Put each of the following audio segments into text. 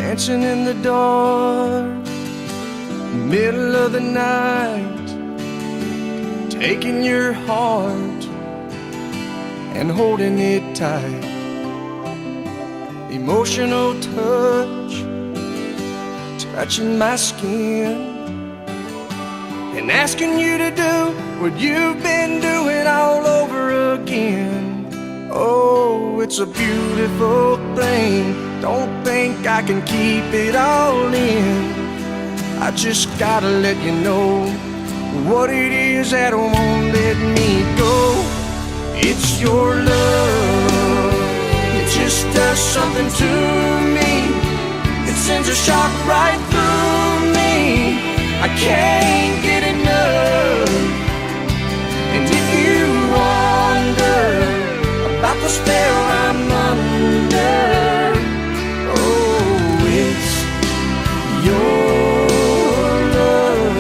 dancing in the dark, middle of the night, taking your heart and holding it tight. Emotional touch, touching my skin, and asking you to do what you've been doing all over again. Oh, it's a beautiful thing. Don't think I can keep it all in. I just gotta let you know what it is that won't let me go. It's your love. It just does something to me. It sends a shock right through me. I can't get enough. And if you wonder about the spell I'm under, oh, it's your love.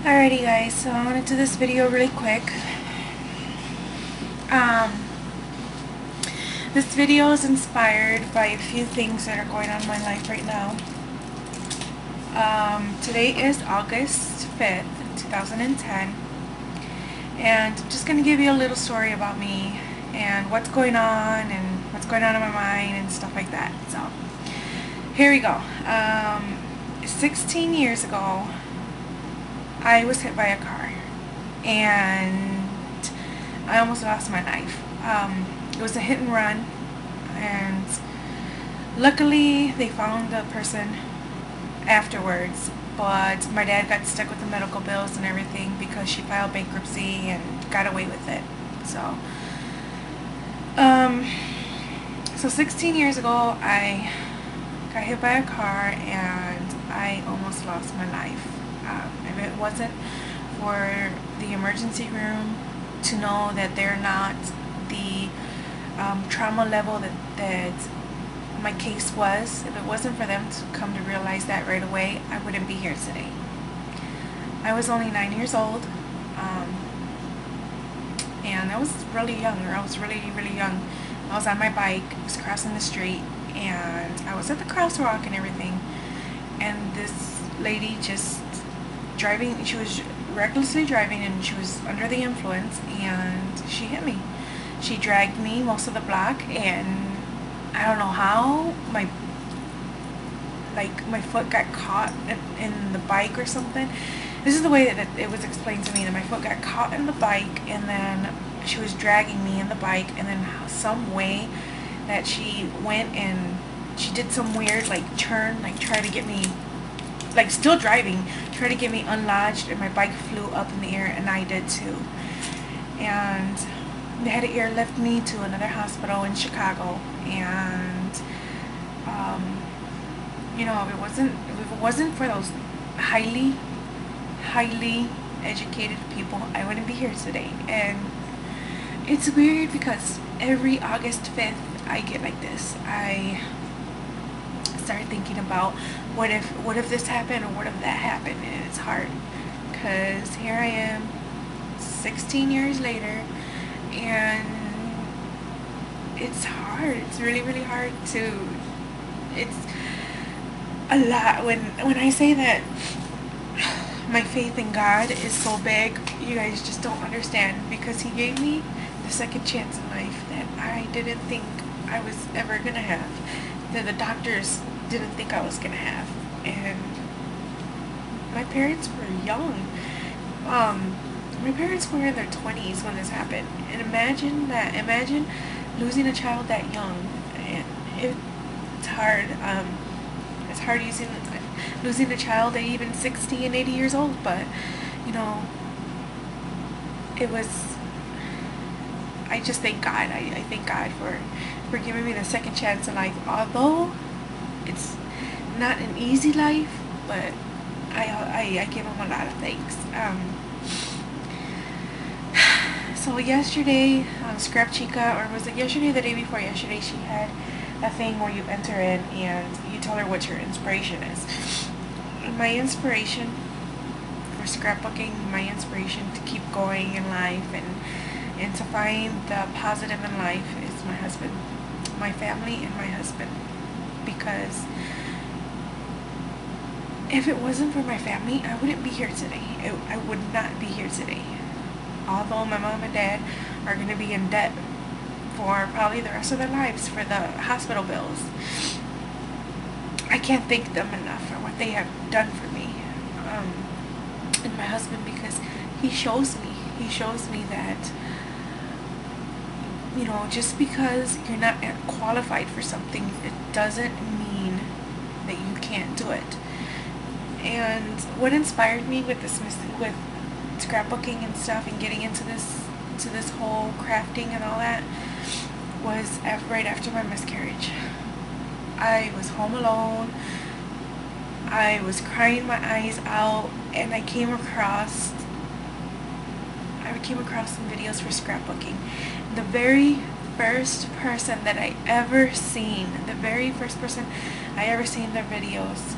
Alrighty guys, so I want to do this video really quick. This video is inspired by a few things that are going on in my life right now. Today is August 5th, 2010. And I'm just going to give you a little story about me and what's going on in my mind and stuff like that. So, here we go. 16 years ago, I was hit by a car and I almost lost my life. It was a hit and run, and luckily they found the person afterwards, but my dad got stuck with the medical bills and everything because she filed bankruptcy and got away with it. So 16 years ago I got hit by a car and I almost lost my life. If it wasn't for the emergency room to know that they're not the trauma level that my case was, if it wasn't for them to come to realize that right away, I wouldn't be here today. I was only 9 years old, and I was really young. I was really young. I was on my bike, I was crossing the street, and I was at the crosswalk and everything, and this lady just driving, she was recklessly driving and she was under the influence, and she hit me. She dragged me most of the block, and I don't know how my foot got caught in the bike or something. This is the way that it was explained to me, that my foot got caught in the bike, and then she was dragging me in the bike, and then some way that she went and she did some weird turn, try to get me, still driving, try to get me unlodged, and my bike flew up in the air, and I did too. And they had to airlift me to another hospital in Chicago, and you know, if it wasn't for those highly educated people, I wouldn't be here today. And it's weird because every August 5th I get like this. I start thinking about what if this happened, or what if that happened, and it's hard because here I am 16 years later, and it's hard. It's really hard to, it's a lot when I say that my faith in God is so big. You guys just don't understand, because he gave me the second chance in life that I didn't think I was ever gonna have, that the doctors didn't think I was gonna have. And my parents were young. My parents were in their 20s when this happened, and imagine losing a child that young. And it's hard. It's hard losing a child at even 60 and 80 years old, but you know, I just thank God. I thank God for giving me the second chance in life, although it's not an easy life, but I give him a lot of thanks. So yesterday, Scrap Chica, or was it yesterday, the day before yesterday, she had a thing where you enter in and you tell her what your inspiration is. My inspiration for scrapbooking, my inspiration to keep going in life and to find the positive in life is my husband. My my family and my husband, because if it wasn't for my family, I wouldn't be here today. I would not be here today. Although my mom and dad are going to be in debt for probably the rest of their lives for the hospital bills, I can't thank them enough for what they have done for me. And my husband, because he shows me that, just because you're not qualified for something, it doesn't mean that you can't do it. And what inspired me with with scrapbooking and stuff, and getting into this whole crafting and all that, was right after my miscarriage. I was home alone. I was crying my eyes out, and I came across some videos for scrapbooking. The very first person that I ever seen, the very first person I ever seen their videos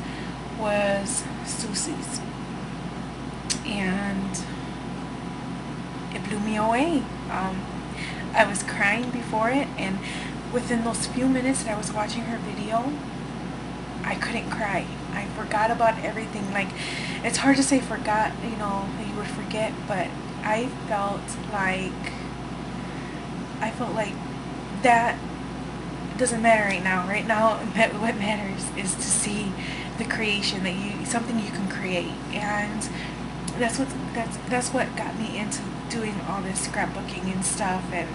was Susie's, and it blew me away. I was crying before it, and within those few minutes that I was watching her video, I couldn't cry. I forgot about everything. Like, it's hard to say forgot, that you would forget, but I felt like that doesn't matter right now. Right now, what matters is to see the creation something you can create, and that's what got me into doing all this scrapbooking and stuff. And